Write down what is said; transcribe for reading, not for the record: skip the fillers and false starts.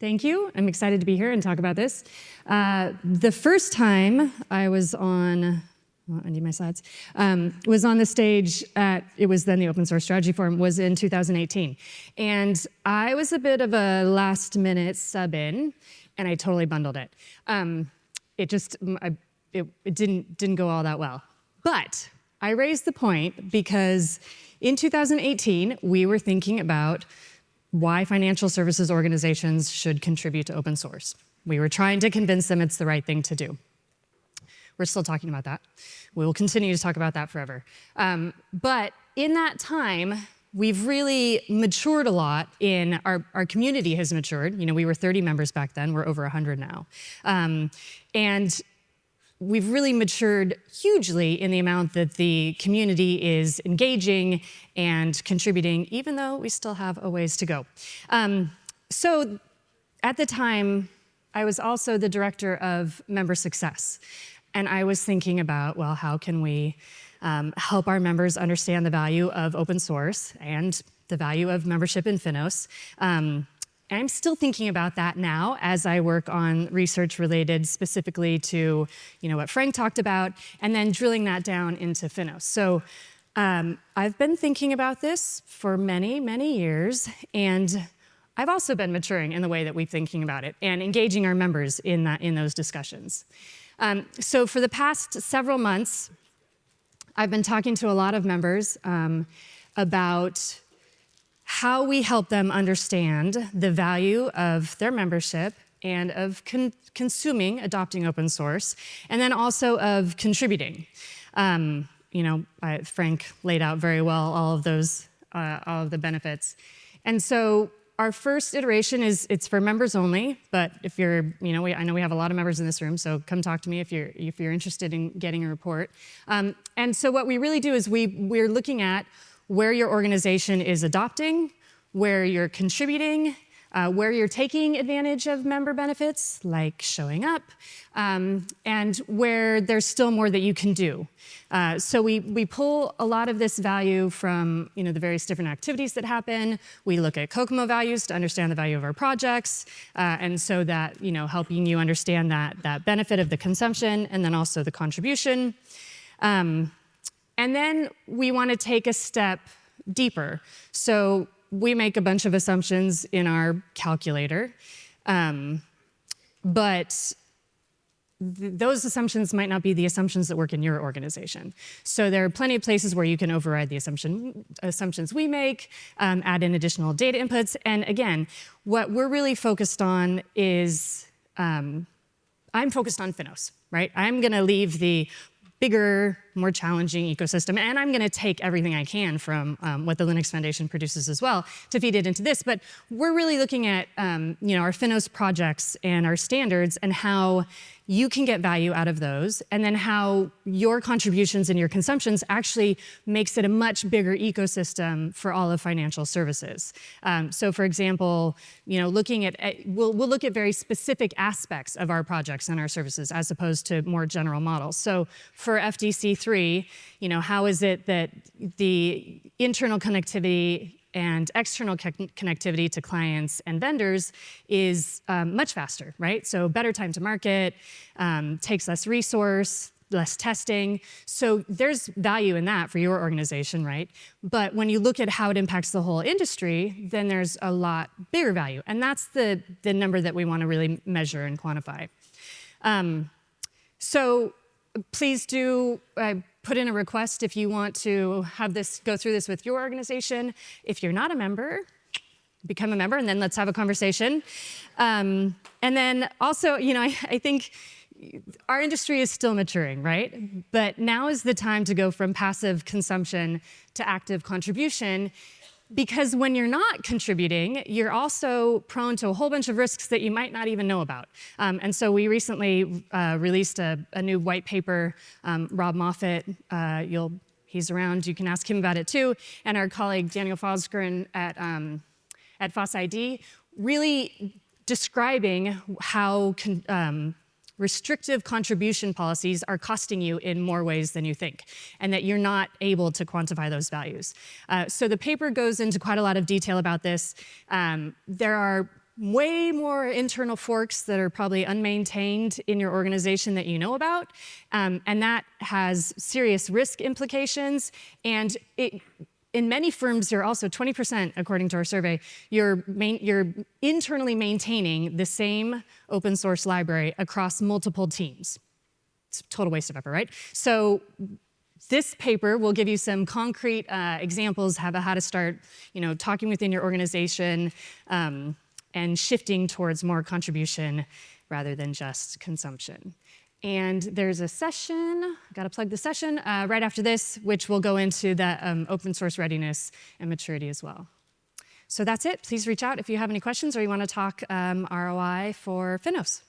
Thank you. I'm excited to be here and talk about this. The first time I was on, I need my slides, was on the stage at, it was then the Open Source Strategy Forum, was in 2018. And I was a bit of a last minute sub-in, and I totally bundled it. It didn't go all that well. But I raised the point because in 2018, we were thinking about why financial services organizations should contribute to open source. We were trying to convince them it's the right thing to do. We're still talking about that. We will continue to talk about that forever. But in that time, we've really matured a lot in, our community has matured. You know, we were 30 members back then, we're over 100 now. And we've really matured hugely in the amount that the community is engaging and contributing, even though we still have a ways to go. So at the time, I was also the director of member success. And I was thinking about, well, how can we help our members understand the value of open source and the value of membership in FINOS. And I'm still thinking about that now as I work on research related specifically to what Frank talked about, and then drilling that down into FINOS. So I've been thinking about this for many, many years, and I've also been maturing in the way that we're thinking about it and engaging our members in those discussions. So for the past several months, I've been talking to a lot of members about how we help them understand the value of their membership and of adopting open source, and then also of contributing. Frank laid out very well all of the benefits. And so our first iteration it's for members only, but if you're, I know we have a lot of members in this room, so come talk to me if you're interested in getting a report. And so what we really do is we're looking at where your organization is adopting, where you're contributing, where you're taking advantage of member benefits, like showing up, and where there's still more that you can do. So we pull a lot of this value from the various different activities that happen. We look at COCOMO values to understand the value of our projects, and so that helping you understand that benefit of the consumption and then also the contribution. And then we want to take a step deeper. So we make a bunch of assumptions in our calculator, but those assumptions might not be the assumptions that work in your organization. So there are plenty of places where you can override the assumptions we make, add in additional data inputs. And again, what we're really focused on is, I'm focused on FINOS, right? I'm going to leave the bigger, more challenging ecosystem, and I'm going to take everything I can from what the Linux Foundation produces as well to feed it into this. But we're really looking at our FINOS projects and our standards and how you can get value out of those, and then how your contributions and your consumptions actually makes it a much bigger ecosystem for all of financial services. So for example, looking at, we'll look at very specific aspects of our projects and our services as opposed to more general models. So for FDC3, how is it that the internal connectivity and external connectivity to clients and vendors is much faster, right? So better time to market, takes less resource, less testing. So there's value in that for your organization, right? But when you look at how it impacts the whole industry, then there's a lot bigger value. And that's the number that we want to really measure and quantify. So please do put in a request if you want to have this go through this with your organization. If you're not a member, become a member, and then let's have a conversation. And then also, I think our industry is still maturing, right? But now is the time to go from passive consumption to active contribution, because when you're not contributing, you're also prone to a whole bunch of risks that you might not even know about. And so we recently released a new white paper. Rob Moffett, he's around, you can ask him about it too, and our colleague Daniel Fosgren at FOSS-ID, really describing how restrictive contribution policies are costing you in more ways than you think, and that you're not able to quantify those values. So the paper goes into quite a lot of detail about this. There are way more internal forks that are probably unmaintained in your organization that you know about, and that has serious risk implications. And in many firms, you're also 20%, according to our survey, you're internally maintaining the same open source library across multiple teams. It's a total waste of effort, right? So this paper will give you some concrete examples of how to start, talking within your organization and shifting towards more contribution rather than just consumption. And there's a session, gotta plug the session, right after this, which will go into that open source readiness and maturity as well. So that's it. Please reach out if you have any questions or you want to talk ROI for FINOS.